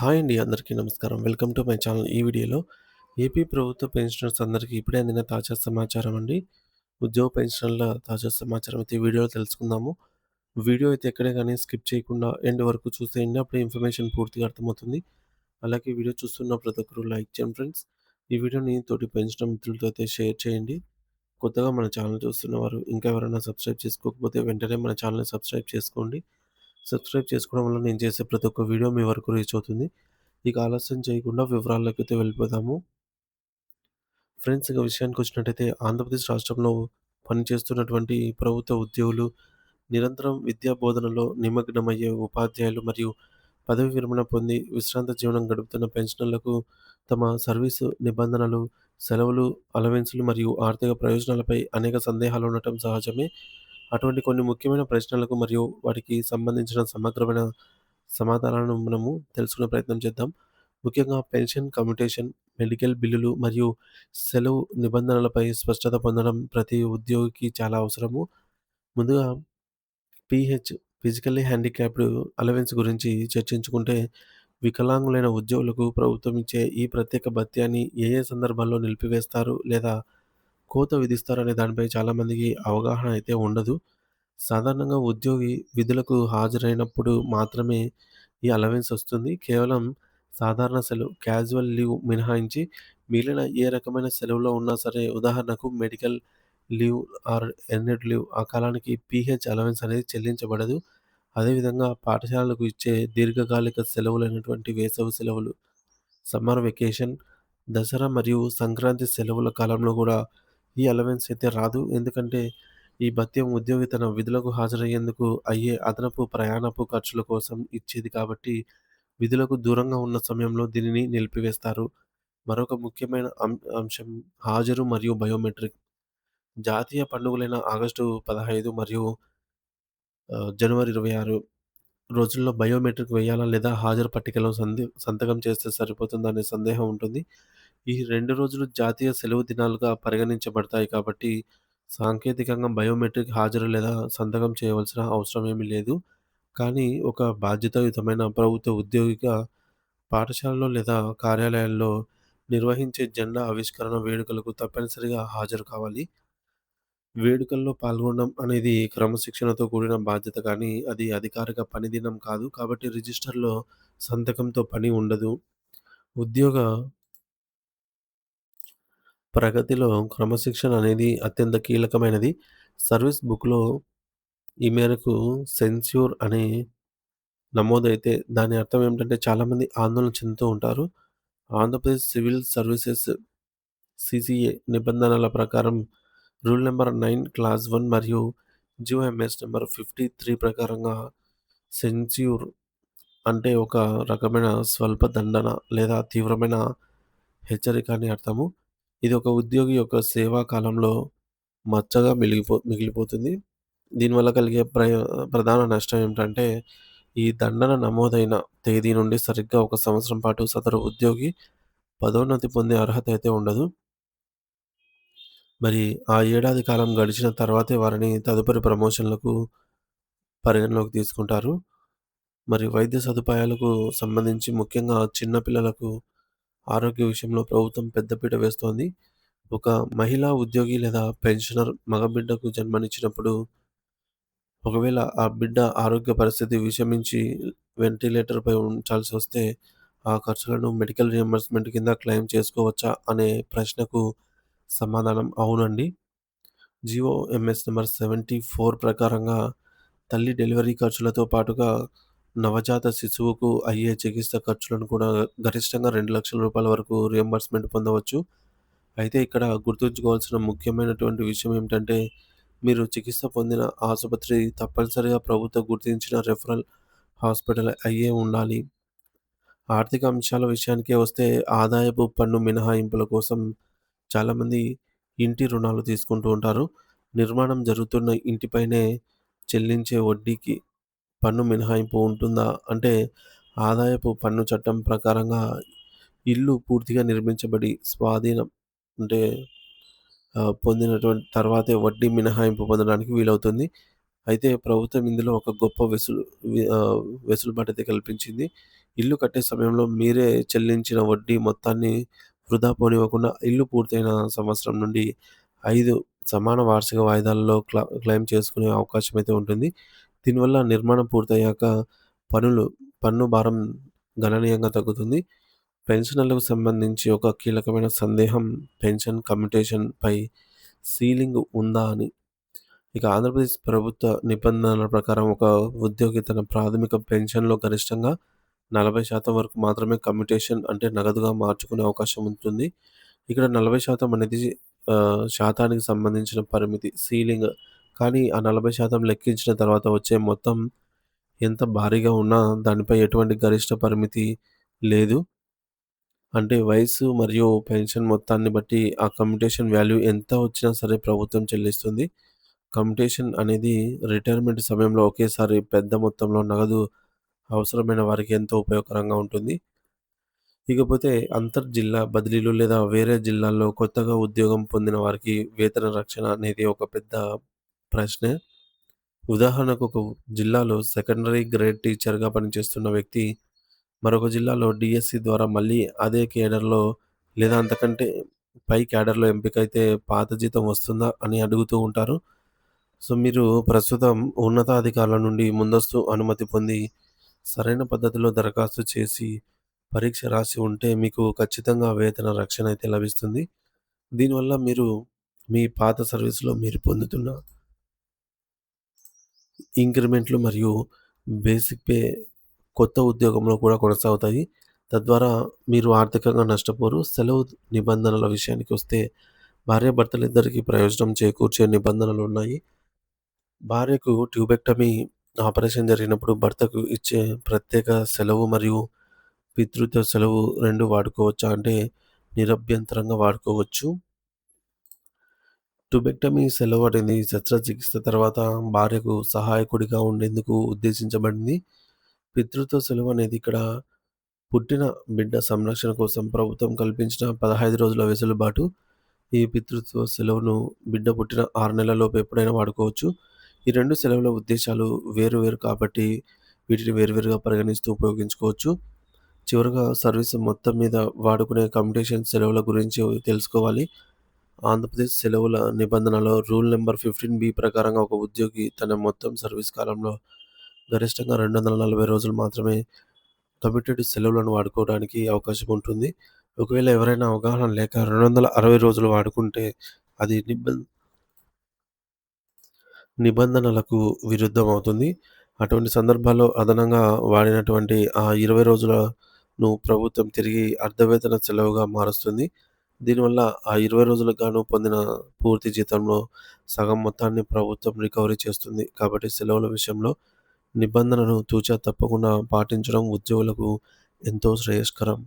Hi అండి. అందరికీ నమస్కారం. Welcome to my channel. ఈ వీడియోలో ఏపీ ప్రభుత్వ పెన్షనర్స్ అందరికీ ఇప్పుడే అందిన తాజా సమాచారం అండి. ఉద్యోగ పెన్షనర్ల తాజా సమాచారం అయితే ఈ వీడియోలో తెలుసుకుందాము. వీడియో అయితే ఎక్కడే గాని స్కిప్ చేయకుండా ఎండ్ వరకు చూసేయండి. అప్పుడే ఇన్ఫర్మేషన్ పూర్తిగా అర్థమవుతుంది. అలాగే వీడియో చూస్తున్న ప్రతి ఒక్కరు లైక్ చేయండి ఫ్రెండ్స్. ఈ వీడియోని తోటి పెన్షనర్ మిత్రులతో అయితే షేర్ చేయండి. కొత్తగా మన ఛానల్ చూస్తున్నవారు ఇంకా ఎవరైనా సబ్స్క్రైబ్ చేసుకోకపోతే వెంటనే మన ఛానల్‌ని సబ్స్క్రైబ్ చేసుకోండి. సబ్స్క్రైబ్ చేసుకోవడం వల్ల నేను చేసే ప్రతి ఒక్క వీడియో మీ వరకు రీచ్ అవుతుంది. ఇక ఆలస్యం చేయకుండా వివరాల్లోకైతే వెళ్ళిపోదాము. ఫ్రెండ్స్ ఇక విషయానికొచ్చినట్టయితే ఆంధ్రప్రదేశ్ రాష్ట్రంలో పనిచేస్తున్నటువంటి ప్రభుత్వ ఉద్యోగులు, నిరంతరం విద్యా బోధనలో నిమగ్నమయ్యే ఉపాధ్యాయులు మరియు పదవి విరమణ పొంది విశ్రాంత జీవనం గడుపుతున్న పెన్షనర్లకు తమ సర్వీసు నిబంధనలు, సెలవులు, అలవెన్సులు మరియు ఆర్థిక ప్రయోజనాలపై అనేక సందేహాలు ఉండటం సహజమే. అటువంటి కొన్ని ముఖ్యమైన ప్రశ్నలకు మరియు వాటికి సంబంధించిన సమగ్రమైన సమాధానాలను మనము తెలుసుకునే ప్రయత్నం చేద్దాం. ముఖ్యంగా పెన్షన్ కమ్యుటేషన్, మెడికల్ బిల్లులు మరియు సెలవు నిబంధనలపై స్పష్టత పొందడం ప్రతి ఉద్యోగికి చాలా అవసరము. ముందుగా ఫిజికల్లీ హ్యాండిక్యాప్డ్ అలవెన్స్ గురించి చర్చించుకుంటే, వికలాంగులైన ఉద్యోగులకు ప్రభుత్వం ఇచ్చే ఈ ప్రత్యేక భత్యాన్ని ఏ ఏ సందర్భాల్లో నిలిపివేస్తారు లేదా కోత విధిస్తారనే దానిపై చాలామందికి అవగాహన అయితే ఉండదు. సాధారణంగా ఉద్యోగి విధులకు హాజరైనప్పుడు మాత్రమే ఈ అలవెన్స్ వస్తుంది. కేవలం సాధారణ సెలవు, క్యాజువల్ లీవ్ మినహాయించి మిగిలిన ఏ రకమైన సెలవులో ఉన్నా సరే, ఉదాహరణకు medical leave are earned leave ఆ కాలానికి అలవెన్స్ అనేది చెల్లించబడదు. అదేవిధంగా పాఠశాలలకు ఇచ్చే దీర్ఘకాలిక సెలవులైనటువంటి వేసవి సెలవులు, సమ్మర్ వెకేషన్, దసరా మరియు సంక్రాంతి సెలవుల కాలంలో కూడా ఈ అలవెన్స్ అయితే రాదు. ఎందుకంటే ఈ భత్యం ఉద్యోగి తన విధులకు హాజరయ్యేందుకు అయ్యే అదనపు ప్రయాణపు ఖర్చుల కోసం ఇచ్చేది కాబట్టి విధులకు దూరంగా ఉన్న సమయంలో దీనిని నిలిపివేస్తారు. మరొక ముఖ్యమైన అంశం హాజరు మరియు బయోమెట్రిక్. జాతీయ పండుగలైన ఆగస్టు 15 మరియు జనవరి 26 రోజుల్లో బయోమెట్రిక్ వేయాలా లేదా హాజరు పట్టికలో సంతకం చేస్తే సరిపోతుందనే సందేహం ఉంటుంది. ఈ 2 రోజులు జాతీయ సెలవు దినాలుగా పరిగణించబడతాయి కాబట్టి సాంకేతికంగా బయోమెట్రిక్ హాజరు లేదా సంతకం చేయవలసిన అవసరం ఏమీ లేదు. కానీ ఒక బాధ్యతాయుతమైన ప్రభుత్వ ఉద్యోగిగా పాఠశాలలో లేదా కార్యాలయాల్లో నిర్వహించే జెండా ఆవిష్కరణ వేడుకలకు తప్పనిసరిగా హాజరు కావాలి. వేడుకల్లో పాల్గొనడం అనేది క్రమశిక్షణతో కూడిన బాధ్యత కానీ, అది అధికారిక పనిదినం కాదు. కాబట్టి రిజిస్టర్‌లో సంతకంతో పని ఉండదు. ఉద్యోగ ప్రగతిలో క్రమశిక్షణ అనేది అత్యంత కీలకమైనది. సర్వీస్ బుక్‌లో ఈ మేరకు సెన్స్యూర్ అని నమోదైతే దాని అర్థం ఏమిటంటే చాలామంది ఆందోళన చెందుతూ ఉంటారు. ఆంధ్రప్రదేశ్ సివిల్ సర్వీసెస్ సీసీఏ నిబంధనల ప్రకారం రూల్ నంబర్ 9 క్లాస్ 1 మరియు జీఓఎంఎస్ నంబర్ 53 ప్రకారంగా సెన్స్యూర్ అంటే ఒక రకమైన స్వల్ప దండన లేదా తీవ్రమైన హెచ్చరిక అని అర్థము. ఇది ఒక ఉద్యోగి యొక్క సేవా కాలంలో మచ్చగా మిగిలిపోతుంది. దీనివల్ల కలిగే ప్రధాన నష్టం ఏమిటంటే, ఈ దండన నమోదైన తేదీ నుండి సరిగ్గా ఒక సంవత్సరం పాటు సదరు ఉద్యోగి పదోన్నతి పొందే అర్హత అయితే ఉండదు. మరి ఆ ఏడాది కాలం గడిచిన తర్వాతే వారిని తదుపరి ప్రమోషన్‌లకు పరిగణలోకి తీసుకుంటారు. మరి వైద్య సదుపాయాలకు సంబంధించి ముఖ్యంగా చిన్న పిల్లలకు ఆరోగ్య విషయంలో ప్రభుత్వం పెద్దపీట వేస్తోంది. ఒక మహిళా ఉద్యోగి లేదా పెన్షనర్ మగబిడ్డకు జన్మనిచ్చినప్పుడు ఒకవేళ ఆ బిడ్డ ఆరోగ్య పరిస్థితి విషమించి వెంటిలేటర్‌పై ఉంచాల్సొస్తే, ఆ ఖర్చులను మెడికల్ రియంబర్స్‌మెంట్ కింద క్లెయిమ్ చేసుకోవచ్చా అనే ప్రశ్నకు సమాధానం అవునండి. జీఓఎంఎస్ నంబర్ 74 ప్రకారంగా తల్లి డెలివరీ ఖర్చులతో పాటుగా నవజాత శిశువుకు అయ్యే చికిత్స ఖర్చులను కూడా గరిష్టంగా రూ. 2,00,000 వరకు రియంబర్స్‌మెంట్ పొందవచ్చు. అయితే ఇక్కడ గుర్తుంచుకోవాల్సిన ముఖ్యమైనటువంటి విషయం ఏమిటంటే, మీరు చికిత్స పొందిన ఆసుపత్రి తప్పనిసరిగా ప్రభుత్వం గుర్తించిన రెఫరల్ హాస్పిటల్ అయ్యే ఉండాలి. ఆర్థిక అంశాల విషయానికే వస్తే ఆదాయపు పన్ను మినహాయింపుల కోసం చాలామంది ఇంటి రుణాలు తీసుకుంటూ ఉంటారు. నిర్మాణం జరుగుతున్న ఇంటిపైనే చెల్లించే వడ్డీకి పన్ను మినహాయింపు ఉంటుందా? అంటే ఆదాయపు పన్ను చట్టం ప్రకారంగా ఇల్లు పూర్తిగా నిర్మించబడి స్వాధీనం అంటే పొందినటువంటి తర్వాతే వడ్డీ మినహాయింపు పొందడానికి వీలవుతుంది. అయితే ప్రభుత్వం ఇందులో ఒక గొప్ప వెసులుబాటైతే కల్పించింది. ఇల్లు కట్టే సమయంలో మీరే చెల్లించిన వడ్డీ మొత్తాన్ని వృధా పోనివ్వకుండా ఇల్లు పూర్తయిన సంవత్సరం నుండి 5 సమాన వార్షిక వాయిదాలలో క్లెయిమ్ చేసుకునే అవకాశం అయితే ఉంటుంది. దీనివల్ల నిర్మాణం పూర్తయ్యాక పనులు పన్ను భారం గణనీయంగా తగ్గుతుంది. పెన్షనర్లకు సంబంధించి ఒక కీలకమైన సందేహం పెన్షన్ కమ్యుటేషన్‌పై సీలింగ్ ఉందా అని. ఇక ఆంధ్రప్రదేశ్ ప్రభుత్వ నిబంధనల ప్రకారం ఒక ఉద్యోగి తన ప్రాథమిక పెన్షన్‌లో గరిష్టంగా 40% వరకు మాత్రమే కమ్యుటేషన్ అంటే నగదుగా మార్చుకునే అవకాశం ఉంటుంది. ఇక్కడ 40% అనేది శాతానికి సంబంధించిన పరిమితి సీలింగ్. కానీ ఆ 40% లెక్కించిన తర్వాత వచ్చే మొత్తం ఎంత భారీగా ఉన్నా దానిపై ఎటువంటి గరిష్ట పరిమితి లేదు. అంటే వయస్సు మరియు పెన్షన్ మొత్తాన్ని బట్టి ఆ కమ్యుటేషన్ వాల్యూ ఎంత వచ్చినా సరే ప్రభుత్వం చెల్లిస్తుంది. కమ్యుటేషన్ అనేది రిటైర్మెంట్ సమయంలో ఒకేసారి పెద్ద మొత్తంలో నగదు అవసరమైన వారికి ఎంతో ఉపయోగకరంగా ఉంటుంది. ఇకపోతే జిల్లా బదిలీలు లేదా వేరే జిల్లాల్లో కొత్తగా ఉద్యోగం పొందిన వారికి వేతన రక్షణ అనేది ఒక పెద్ద ప్రశ్నే. ఉదాహరణకు ఒక జిల్లాలో సెకండరీ గ్రేడ్ టీచర్‌గా పనిచేస్తున్న వ్యక్తి మరొక జిల్లాలో డీఎస్సీ ద్వారా మళ్ళీ అదే కేడర్‌లో లేదా అంతకంటే పై క్యాడర్‌లో ఎంపికైతే పాత జీతం వస్తుందా అని అడుగుతూ ఉంటారు. సో, మీరు ప్రస్తుతం ఉన్నతాధికారుల నుండి ముందస్తు అనుమతి పొంది, సరైన పద్ధతిలో దరఖాస్తు చేసి, పరీక్ష రాసి ఉంటే మీకు ఖచ్చితంగా వేతన రక్షణ అయితే లభిస్తుంది. దీనివల్ల మీరు మీ పాత సర్వీస్‌లో మీరు పొందుతున్న ఇంక్రిమెంట్లు మరియు బేసిక్ పే కొత్త ఉద్యోగంలో కూడా కొనసాగుతాయి. తద్వారా మీరు ఆర్థికంగా నష్టపోరు. సెలవు నిబంధనల విషయానికొస్తే భార్యాభర్తలిద్దరికీ ప్రయోజనం చేకూర్చే నిబంధనలున్నాయి. భార్యకు ట్యూబెక్టమీ ఆపరేషన్ జరిగినప్పుడు భర్తకు ఇచ్చే ప్రత్యేక సెలవు మరియు పితృత్వ సెలవు 2 వాడుకోవచ్చా అంటే నిరభ్యంతరంగా వాడుకోవచ్చు. ట్యూబెక్టమీ సెలవు అనేది శస్త్రచికిత్స తర్వాత భార్యకు సహాయకుడిగా ఉండేందుకు ఉద్దేశించబడింది. పితృత్వ సెలవు అనేది ఇక్కడ పుట్టిన బిడ్డ సంరక్షణ కోసం ప్రభుత్వం కల్పించిన 15 రోజుల వెసులుబాటు. ఈ పితృత్వ సెలవును బిడ్డ పుట్టిన 6 నెలలలోపు ఎప్పుడైనా వాడుకోవచ్చు. ఈ 2 సెలవుల ఉద్దేశాలు వేరు వేరు కాబట్టి వీటిని వేరువేరుగా పరిగణిస్తూ ఉపయోగించుకోవచ్చు. చివరగా సర్వీస్ మొత్తం మీద వాడుకునే కమ్యుటేషన్ సెలవుల గురించి తెలుసుకోవాలి. ఆంధ్రప్రదేశ్ సెలవుల నిబంధనలో రూల్ నంబర్ 15(బ) ప్రకారంగా ఒక ఉద్యోగి తన మొత్తం సర్వీస్ కాలంలో గరిష్టంగా 240 రోజులు మాత్రమే కమిటెడ్ సెలవులను వాడుకోవడానికి అవకాశం ఉంటుంది. ఒకవేళ ఎవరైనా అవగాహన లేక 260 రోజులు వాడుకుంటే అది నిబంధనలకు విరుద్ధమవుతుంది. అటువంటి సందర్భాల్లో అదనంగా వాడినటువంటి ఆ 20 రోజులను ప్రభుత్వం తిరిగి అర్ధవేతన సెలవుగా మారుస్తుంది. దీనివల్ల ఆ 20 రోజులకు గాను పొందిన పూర్తి జీతంలో సగం మొత్తాన్ని ప్రభుత్వం రికవరీ చేస్తుంది. కాబట్టి సెలవుల విషయంలో నిబంధనలను తూచా తప్పకుండా పాటించడం ఉద్యోగులకు ఎంతో శ్రేయస్కరం.